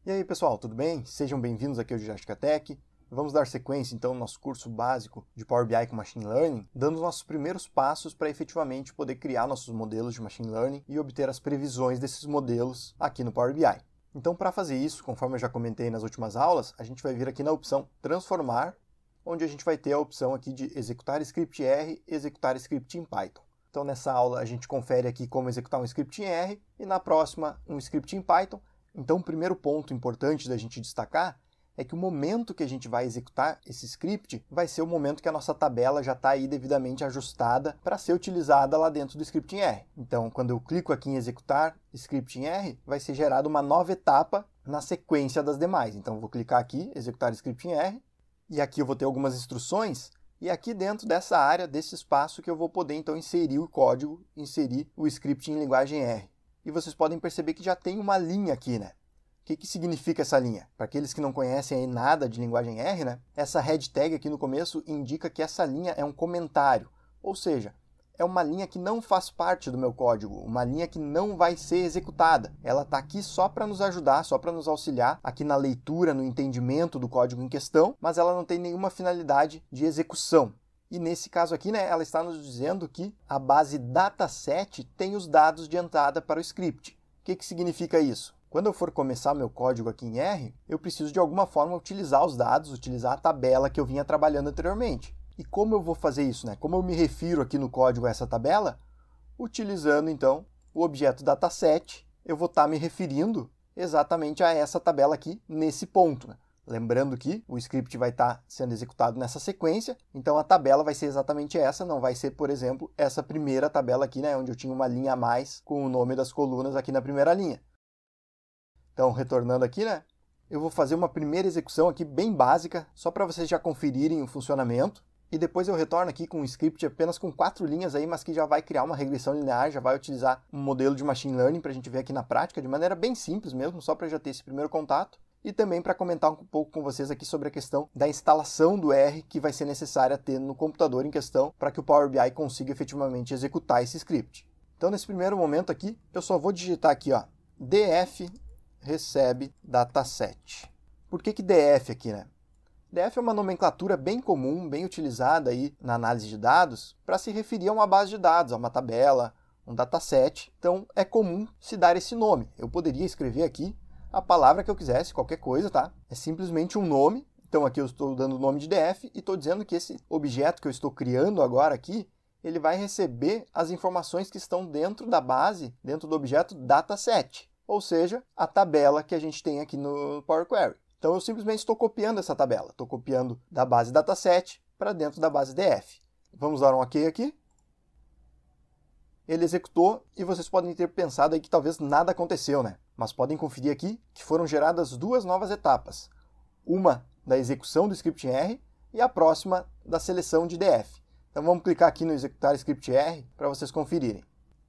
E aí pessoal, tudo bem? Sejam bem-vindos aqui ao Didática Tech. Vamos dar sequência então no nosso curso básico de Power BI com Machine Learning, dando os nossos primeiros passos para efetivamente poder criar nossos modelos de Machine Learning e obter as previsões desses modelos aqui no Power BI. Então, para fazer isso, conforme eu já comentei nas últimas aulas, a gente vai vir aqui na opção Transformar, onde a gente vai ter a opção aqui de executar script em R, executar script em Python. Então, nessa aula, a gente confere aqui como executar um script em R e na próxima, um script em Python. Então, o primeiro ponto importante da gente destacar é que o momento que a gente vai executar esse script vai ser o momento que a nossa tabela já está aí devidamente ajustada para ser utilizada lá dentro do script em R. Então, quando eu clico aqui em executar script em R, vai ser gerada uma nova etapa na sequência das demais. Então, eu vou clicar aqui, executar script em R, e aqui eu vou ter algumas instruções, e aqui dentro dessa área, desse espaço, que eu vou poder então inserir o código, inserir o script em linguagem R. E vocês podem perceber que já tem uma linha aqui, né? O que significa essa linha? Para aqueles que não conhecem aí nada de linguagem R, né? Essa head tag aqui no começo indica que essa linha é um comentário, ou seja, é uma linha que não faz parte do meu código, uma linha que não vai ser executada. Ela está aqui só para nos ajudar, só para nos auxiliar aqui na leitura, no entendimento do código em questão, mas ela não tem nenhuma finalidade de execução. E nesse caso aqui, né, ela está nos dizendo que a base dataset tem os dados de entrada para o script. O que significa isso? Quando eu for começar meu código aqui em R, eu preciso de alguma forma utilizar os dados, utilizar a tabela que eu vinha trabalhando anteriormente. E como eu vou fazer isso, né? Como eu me refiro aqui no código a essa tabela? Utilizando, então, o objeto dataset, eu vou estar me referindo exatamente a essa tabela aqui, nesse ponto, né? Lembrando que o script vai estar sendo executado nessa sequência, então a tabela vai ser exatamente essa, não vai ser, por exemplo, essa primeira tabela aqui, né, onde eu tinha uma linha a mais com o nome das colunas aqui na primeira linha. Então, retornando aqui, né, eu vou fazer uma primeira execução aqui bem básica, só para vocês já conferirem o funcionamento, e depois eu retorno aqui com um script apenas com 4 linhas aí, mas que já vai criar uma regressão linear, já vai utilizar um modelo de Machine Learning para a gente ver aqui na prática, de maneira bem simples mesmo, só para já ter esse primeiro contato. E também para comentar um pouco com vocês aqui sobre a questão da instalação do R que vai ser necessária ter no computador em questão para que o Power BI consiga efetivamente executar esse script. Então, nesse primeiro momento aqui, eu só vou digitar aqui, ó, df recebe dataset. Por que df aqui, né? df é uma nomenclatura bem comum, bem utilizada aí na análise de dados para se referir a uma base de dados, a uma tabela, um dataset. Então, é comum se dar esse nome. Eu poderia escrever aqui a palavra que eu quisesse, qualquer coisa, tá? É simplesmente um nome. Então aqui eu estou dando o nome de df e estou dizendo que esse objeto que eu estou criando agora aqui, ele vai receber as informações que estão dentro da base, dentro do objeto dataset, ou seja, a tabela que a gente tem aqui no Power Query. Então eu simplesmente estou copiando essa tabela, estou copiando da base dataset para dentro da base df. Vamos dar um OK aqui. Ele executou e vocês podem ter pensado aí que talvez nada aconteceu, né? Mas podem conferir aqui que foram geradas duas novas etapas. Uma da execução do script em R e a próxima da seleção de df. Então vamos clicar aqui no executar script R para vocês conferirem.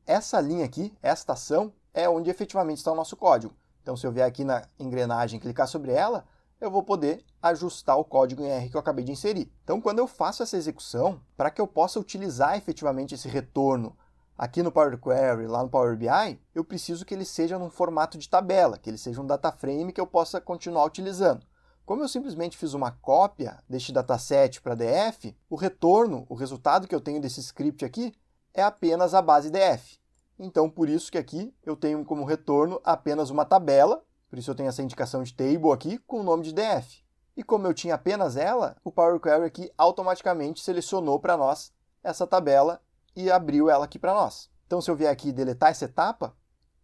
Essa linha aqui, esta ação, é onde efetivamente está o nosso código. Então se eu vier aqui na engrenagem e clicar sobre ela, eu vou poder ajustar o código em R que eu acabei de inserir. Então quando eu faço essa execução, para que eu possa utilizar efetivamente esse retorno aqui no Power Query, lá no Power BI, eu preciso que ele seja num formato de tabela, que ele seja um data frame que eu possa continuar utilizando. Como eu simplesmente fiz uma cópia deste dataset para df, o retorno, o resultado que eu tenho desse script aqui, é apenas a base df. Então, por isso que aqui eu tenho como retorno apenas uma tabela, por isso eu tenho essa indicação de table aqui com o nome de df. E como eu tinha apenas ela, o Power Query aqui automaticamente selecionou para nós essa tabela e abriu ela aqui para nós. Então, se eu vier aqui e deletar essa etapa,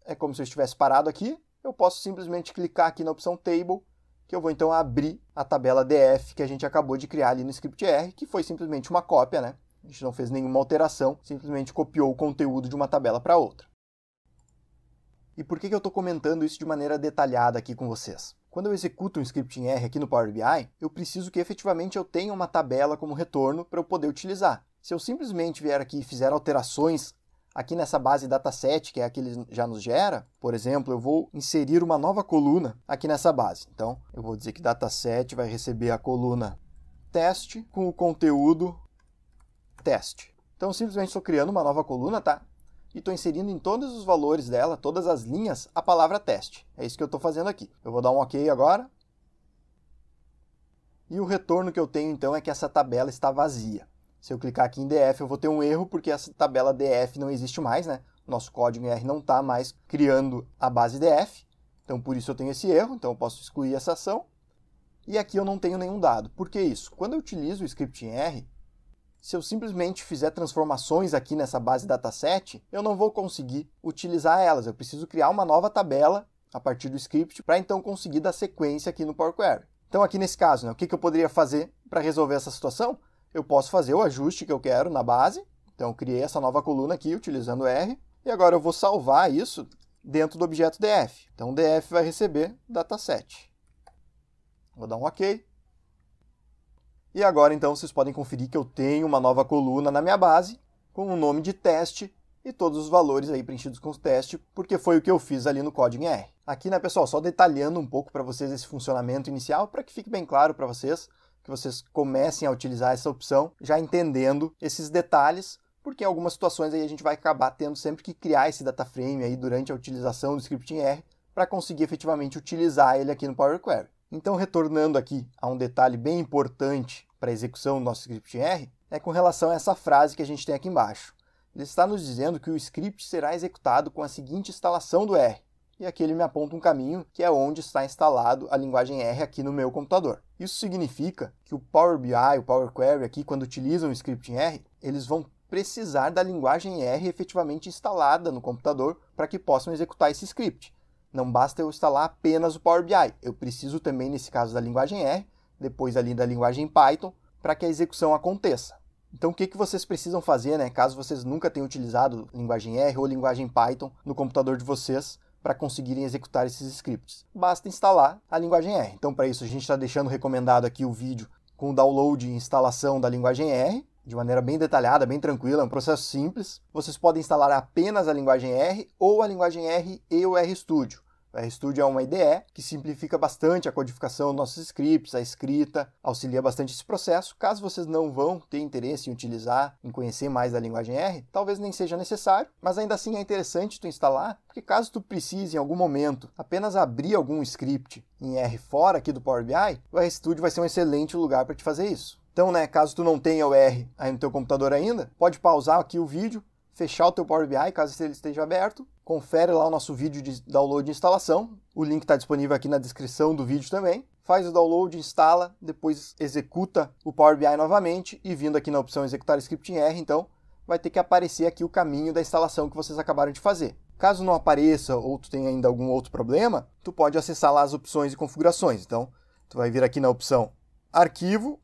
é como se eu estivesse parado aqui, eu posso simplesmente clicar aqui na opção Table, que eu vou então abrir a tabela df que a gente acabou de criar ali no script R, que foi simplesmente uma cópia, né? A gente não fez nenhuma alteração, simplesmente copiou o conteúdo de uma tabela para outra. E por que eu estou comentando isso de maneira detalhada aqui com vocês? Quando eu executo um script em R aqui no Power BI, eu preciso que efetivamente eu tenha uma tabela como retorno para eu poder utilizar. Se eu simplesmente vier aqui e fizer alterações aqui nessa base dataset, que é a que ele já nos gera, por exemplo, eu vou inserir uma nova coluna aqui nessa base. Então, eu vou dizer que dataset vai receber a coluna teste com o conteúdo teste. Então, eu simplesmente estou criando uma nova coluna, tá? e estou inserindo em todos os valores dela, todas as linhas, a palavra teste. É isso que eu estou fazendo aqui. Eu vou dar um OK agora. E o retorno que eu tenho, então, é que essa tabela está vazia. Se eu clicar aqui em DF, eu vou ter um erro, porque essa tabela DF não existe mais, né? Nosso código em R não está mais criando a base DF. Então, por isso eu tenho esse erro. Então, eu posso excluir essa ação. E aqui eu não tenho nenhum dado. Por que isso? Quando eu utilizo o script em R, se eu simplesmente fizer transformações aqui nessa base dataset, eu não vou conseguir utilizar elas. Eu preciso criar uma nova tabela a partir do script para então conseguir dar sequência aqui no Power Query. Então, aqui nesse caso, né, o que eu poderia fazer para resolver essa situação? Eu posso fazer o ajuste que eu quero na base. Então, eu criei essa nova coluna aqui utilizando R. E agora eu vou salvar isso dentro do objeto DF. Então, o DF vai receber dataset. Vou dar um OK. E agora, então, vocês podem conferir que eu tenho uma nova coluna na minha base com o nome de teste e todos os valores aí preenchidos com o teste, porque foi o que eu fiz ali no código em R. Aqui, né, pessoal, só detalhando um pouco para vocês esse funcionamento inicial, para que fique bem claro para vocês, que vocês comecem a utilizar essa opção, já entendendo esses detalhes, porque em algumas situações aí a gente vai acabar tendo sempre que criar esse data frame aí durante a utilização do script em R, para conseguir efetivamente utilizar ele aqui no Power Query. Então, retornando aqui a um detalhe bem importante para a execução do nosso script em R, é com relação a essa frase que a gente tem aqui embaixo. Ele está nos dizendo que o script será executado com a seguinte instalação do R. E aqui ele me aponta um caminho que é onde está instalado a linguagem R aqui no meu computador. Isso significa que o Power BI, o Power Query aqui, quando utilizam o script em R, eles vão precisar da linguagem R efetivamente instalada no computador para que possam executar esse script. Não basta eu instalar apenas o Power BI, eu preciso também, nesse caso, da linguagem R, depois ali da linguagem Python, para que a execução aconteça. Então, o que vocês precisam fazer, né, caso vocês nunca tenham utilizado linguagem R ou linguagem Python no computador de vocês, para conseguirem executar esses scripts? Basta instalar a linguagem R. Então, para isso, a gente está deixando recomendado aqui o vídeo com o download e instalação da linguagem R, de maneira bem detalhada, bem tranquila, é um processo simples. Vocês podem instalar apenas a linguagem R ou a linguagem R e o RStudio. O RStudio é uma IDE que simplifica bastante a codificação dos nossos scripts, a escrita, auxilia bastante esse processo. Caso vocês não vão ter interesse em utilizar, em conhecer mais da linguagem R, talvez nem seja necessário, mas ainda assim é interessante tu instalar, porque caso tu precise em algum momento apenas abrir algum script em R fora aqui do Power BI, o RStudio vai ser um excelente lugar para te fazer isso. Então, né, caso tu não tenha o R aí no teu computador ainda, pode pausar aqui o vídeo, fechar o teu Power BI, caso ele esteja aberto, confere lá o nosso vídeo de download e instalação, o link está disponível aqui na descrição do vídeo também, faz o download, instala, depois executa o Power BI novamente e vindo aqui na opção executar script em R, então vai ter que aparecer aqui o caminho da instalação que vocês acabaram de fazer. Caso não apareça ou tu tenha ainda algum outro problema, tu pode acessar lá as opções e configurações. Então, tu vai vir aqui na opção Arquivo,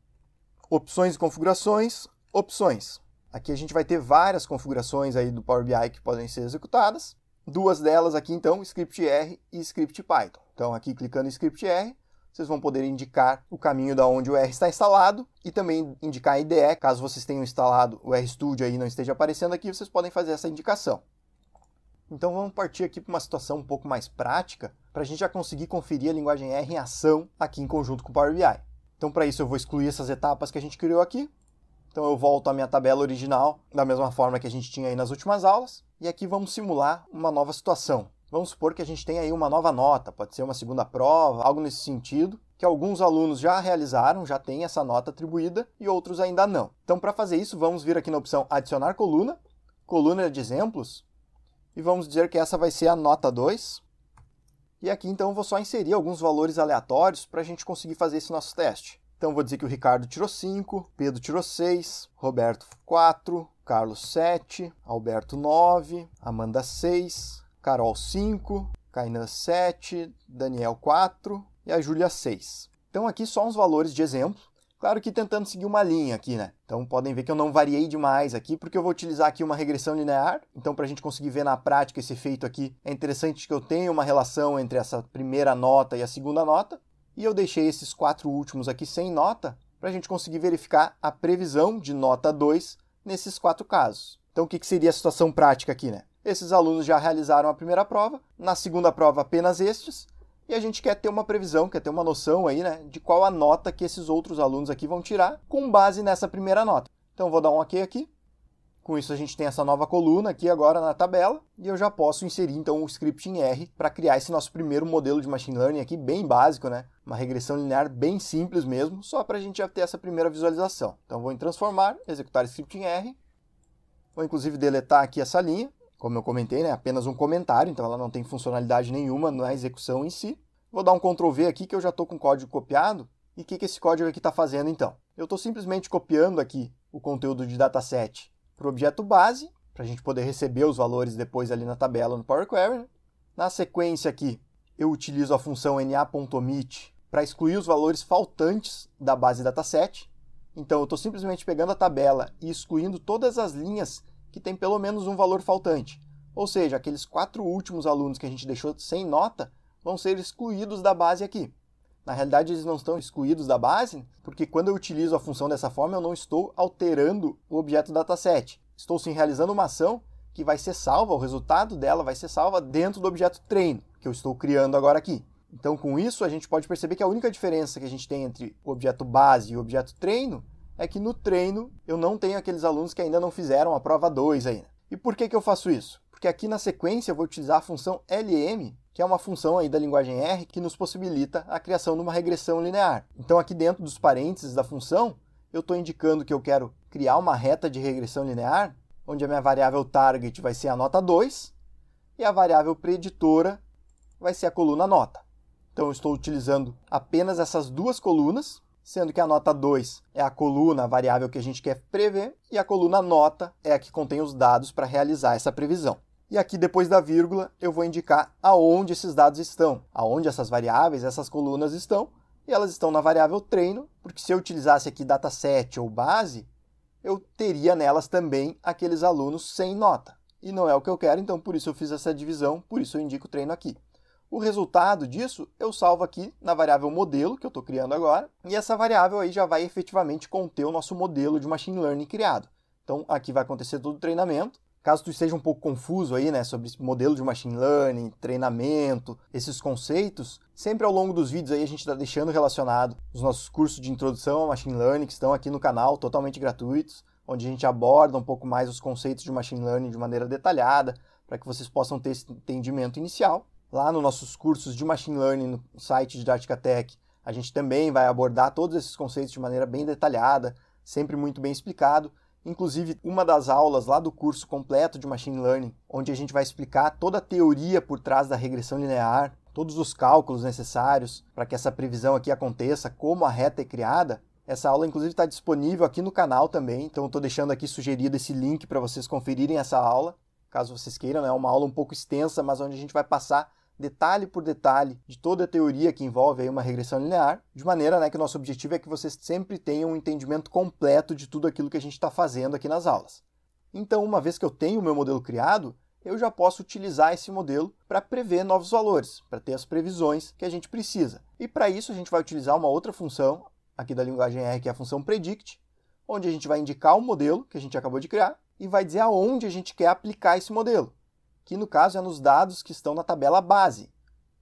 Opções e Configurações, Opções. Aqui a gente vai ter várias configurações aí do Power BI que podem ser executadas. Duas delas aqui, então, Script R e Script Python. Então, aqui clicando em Script R, vocês vão poder indicar o caminho da onde o R está instalado e também indicar a IDE. Caso vocês tenham instalado o RStudio aí e não esteja aparecendo aqui, vocês podem fazer essa indicação. Então, vamos partir aqui para uma situação um pouco mais prática, para a gente já conseguir conferir a linguagem R em ação aqui em conjunto com o Power BI. Então, para isso, eu vou excluir essas etapas que a gente criou aqui. Então eu volto à minha tabela original, da mesma forma que a gente tinha aí nas últimas aulas. E aqui vamos simular uma nova situação. Vamos supor que a gente tem aí uma nova nota, pode ser uma segunda prova, algo nesse sentido, que alguns alunos já realizaram, já têm essa nota atribuída e outros ainda não. Então para fazer isso, vamos vir aqui na opção Adicionar coluna, coluna de exemplos, e vamos dizer que essa vai ser a nota 2. E aqui então eu vou só inserir alguns valores aleatórios para a gente conseguir fazer esse nosso teste. Então, vou dizer que o Ricardo tirou 5, Pedro tirou 6, Roberto 4, Carlos 7, Alberto 9, Amanda 6, Carol 5, Kainan 7, Daniel 4 e a Júlia 6. Então, aqui só uns valores de exemplo. Claro que tentando seguir uma linha aqui, né? Então, podem ver que eu não variei demais aqui, porque eu vou utilizar aqui uma regressão linear. Então, para a gente conseguir ver na prática esse efeito aqui, é interessante que eu tenha uma relação entre essa primeira nota e a segunda nota. E eu deixei esses 4 últimos aqui sem nota, para a gente conseguir verificar a previsão de nota 2 nesses 4 casos. Então, o que seria a situação prática aqui, né? Esses alunos já realizaram a primeira prova, na segunda prova apenas estes, e a gente quer ter uma previsão, quer ter uma noção aí, né, de qual a nota que esses outros alunos aqui vão tirar com base nessa primeira nota. Então, vou dar um OK aqui, Com isso a gente tem essa nova coluna aqui agora na tabela e eu já posso inserir então o script em R para criar esse nosso primeiro modelo de machine learning aqui bem básico, né? Uma regressão linear bem simples mesmo, só para a gente já ter essa primeira visualização. Então vou em transformar, executar script em R, vou inclusive deletar aqui essa linha, como eu comentei, né? Apenas um comentário, então ela não tem funcionalidade nenhuma na execução em si. Vou dar um Ctrl V aqui que eu já estou com o código copiado. E o que esse código aqui está fazendo então? Eu estou simplesmente copiando aqui o conteúdo de dataset para o objeto base, para a gente poder receber os valores depois ali na tabela no Power Query. Né? Na sequência aqui, eu utilizo a função na.omit para excluir os valores faltantes da base dataset. Então eu estou simplesmente pegando a tabela e excluindo todas as linhas que tem pelo menos um valor faltante. Ou seja, aqueles 4 últimos alunos que a gente deixou sem nota vão ser excluídos da base aqui. Na realidade, eles não estão excluídos da base, porque quando eu utilizo a função dessa forma, eu não estou alterando o objeto dataset. Estou sim realizando uma ação que vai ser salva, o resultado dela vai ser salva dentro do objeto treino, que eu estou criando agora aqui. Então, com isso, a gente pode perceber que a única diferença que a gente tem entre o objeto base e o objeto treino é que no treino eu não tenho aqueles alunos que ainda não fizeram a prova 2 ainda. E por que eu faço isso? Porque aqui na sequência eu vou utilizar a função LM, que é uma função aí da linguagem R que nos possibilita a criação de uma regressão linear. Então aqui dentro dos parênteses da função, eu estou indicando que eu quero criar uma reta de regressão linear, onde a minha variável target vai ser a nota 2 e a variável preditora vai ser a coluna nota. Então eu estou utilizando apenas essas duas colunas, sendo que a nota 2 é a coluna, a variável que a gente quer prever, e a coluna nota é a que contém os dados para realizar essa previsão. E aqui, depois da vírgula, eu vou indicar aonde esses dados estão, aonde essas variáveis, essas colunas estão, e elas estão na variável treino, porque se eu utilizasse aqui dataset ou base, eu teria nelas também aqueles alunos sem nota. E não é o que eu quero, então por isso eu fiz essa divisão, por isso eu indico o treino aqui. O resultado disso eu salvo aqui na variável modelo, que eu estou criando agora, e essa variável aí já vai efetivamente conter o nosso modelo de machine learning criado. Então aqui vai acontecer todo o treinamento. Caso tu esteja um pouco confuso aí, né, sobre esse modelo de machine learning, treinamento, esses conceitos, sempre ao longo dos vídeos aí a gente está deixando relacionado os nossos cursos de introdução ao machine learning que estão aqui no canal, totalmente gratuitos, onde a gente aborda um pouco mais os conceitos de machine learning de maneira detalhada, para que vocês possam ter esse entendimento inicial. Lá nos nossos cursos de Machine Learning no site Didática Tech, a gente também vai abordar todos esses conceitos de maneira bem detalhada, sempre muito bem explicado. Inclusive, uma das aulas lá do curso completo de Machine Learning, onde a gente vai explicar toda a teoria por trás da regressão linear, todos os cálculos necessários para que essa previsão aqui aconteça, como a reta é criada. Essa aula, inclusive, está disponível aqui no canal também, então eu estou deixando aqui sugerido esse link para vocês conferirem essa aula, caso vocês queiram, né? É uma aula um pouco extensa, mas onde a gente vai passar detalhe por detalhe de toda a teoria que envolve aí uma regressão linear, de maneira, né, que o nosso objetivo é que vocês sempre tenham um entendimento completo de tudo aquilo que a gente está fazendo aqui nas aulas. Então, uma vez que eu tenho o meu modelo criado, eu já posso utilizar esse modelo para prever novos valores, para ter as previsões que a gente precisa. E para isso a gente vai utilizar uma outra função aqui da linguagem R, que é a função predict, onde a gente vai indicar o modelo que a gente acabou de criar e vai dizer aonde a gente quer aplicar esse modelo, que no caso é nos dados que estão na tabela base,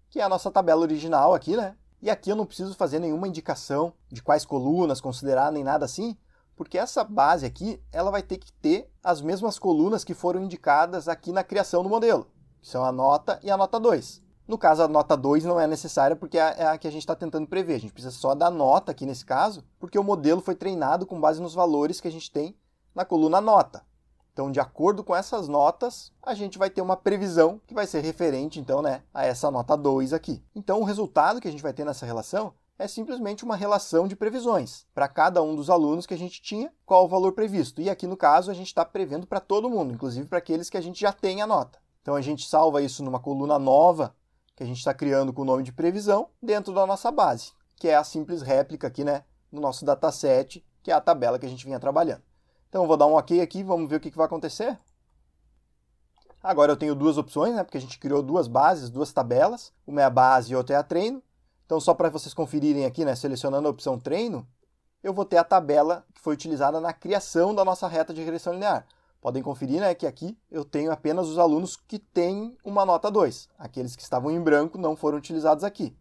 que é a nossa tabela original aqui, né? E aqui eu não preciso fazer nenhuma indicação de quais colunas considerar, nem nada assim, porque essa base aqui, ela vai ter que ter as mesmas colunas que foram indicadas aqui na criação do modelo, que são a nota e a nota 2. No caso, a nota 2 não é necessária porque é a que a gente está tentando prever. A gente precisa só da nota aqui nesse caso, porque o modelo foi treinado com base nos valores que a gente tem na coluna nota. Então, de acordo com essas notas, a gente vai ter uma previsão que vai ser referente, então, né, a essa nota 2 aqui. Então, o resultado que a gente vai ter nessa relação é simplesmente uma relação de previsões. Para cada um dos alunos que a gente tinha, qual o valor previsto. E aqui, no caso, a gente está prevendo para todo mundo, inclusive para aqueles que a gente já tem a nota. Então, a gente salva isso numa coluna nova, que a gente está criando com o nome de previsão, dentro da nossa base, que é a simples réplica aqui, né, no nosso dataset, que é a tabela que a gente vinha trabalhando. Então, eu vou dar um OK aqui, vamos ver o que vai acontecer. Agora eu tenho duas opções, né? Porque a gente criou duas bases, duas tabelas. Uma é a base e outra é a treino. Então, só para vocês conferirem aqui, né? Selecionando a opção treino, eu vou ter a tabela que foi utilizada na criação da nossa reta de regressão linear. Podem conferir, né, que aqui eu tenho apenas os alunos que têm uma nota 2. Aqueles que estavam em branco não foram utilizados aqui.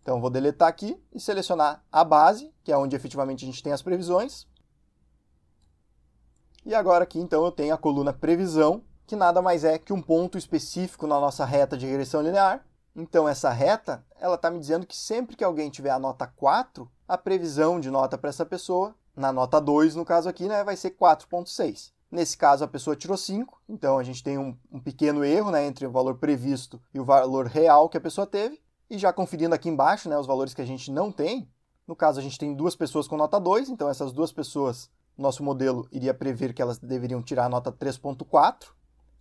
Então, eu vou deletar aqui e selecionar a base, que é onde efetivamente a gente tem as previsões. E agora aqui então eu tenho a coluna previsão, que nada mais é que um ponto específico na nossa reta de regressão linear. Então essa reta, ela está me dizendo que sempre que alguém tiver a nota 4, a previsão de nota para essa pessoa, na nota 2 no caso aqui, né, vai ser 4,6. Nesse caso a pessoa tirou 5, então a gente tem um pequeno erro, né, entre o valor previsto e o valor real que a pessoa teve. E já conferindo aqui embaixo, né, os valores que a gente não tem, no caso a gente tem 2 pessoas com nota 2, então essas 2 pessoas, nosso modelo iria prever que elas deveriam tirar a nota 3,4.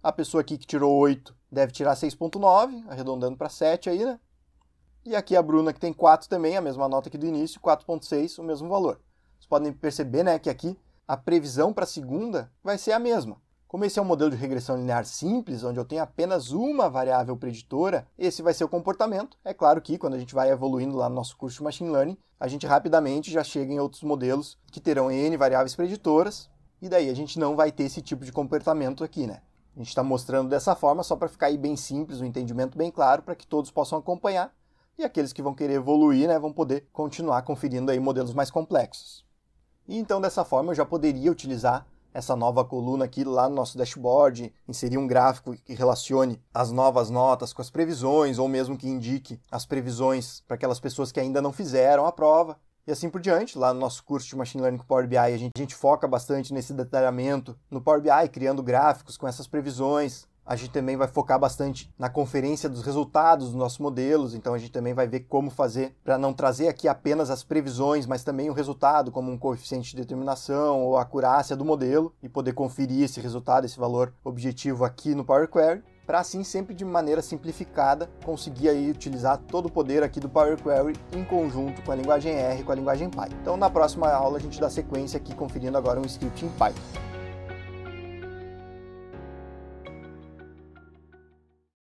A pessoa aqui que tirou 8 deve tirar 6,9, arredondando para 7 aí, né? E aqui a Bruna que tem 4 também, a mesma nota aqui do início, 4,6, o mesmo valor. Vocês podem perceber, né, que aqui a previsão para a segunda vai ser a mesma. Como esse é um modelo de regressão linear simples, onde eu tenho apenas uma variável preditora, esse vai ser o comportamento. É claro que quando a gente vai evoluindo lá no nosso curso de Machine Learning, a gente rapidamente já chega em outros modelos que terão N variáveis preditoras, e daí a gente não vai ter esse tipo de comportamento aqui, né? A gente está mostrando dessa forma só para ficar aí bem simples, um entendimento bem claro, para que todos possam acompanhar, e aqueles que vão querer evoluir, né, vão poder continuar conferindo aí modelos mais complexos. E então dessa forma eu já poderia utilizar essa nova coluna aqui lá no nosso dashboard, inserir um gráfico que relacione as novas notas com as previsões, ou mesmo que indique as previsões para aquelas pessoas que ainda não fizeram a prova, e assim por diante. Lá no nosso curso de Machine Learning com Power BI, a gente foca bastante nesse detalhamento no Power BI, criando gráficos com essas previsões. A gente também vai focar bastante na conferência dos resultados dos nossos modelos, então a gente também vai ver como fazer para não trazer aqui apenas as previsões, mas também o resultado, como um coeficiente de determinação ou a acurácia do modelo, e poder conferir esse resultado, esse valor objetivo aqui no Power Query, para assim sempre de maneira simplificada conseguir aí utilizar todo o poder aqui do Power Query em conjunto com a linguagem R e com a linguagem Python. Então na próxima aula a gente dá sequência aqui conferindo agora um script em Python.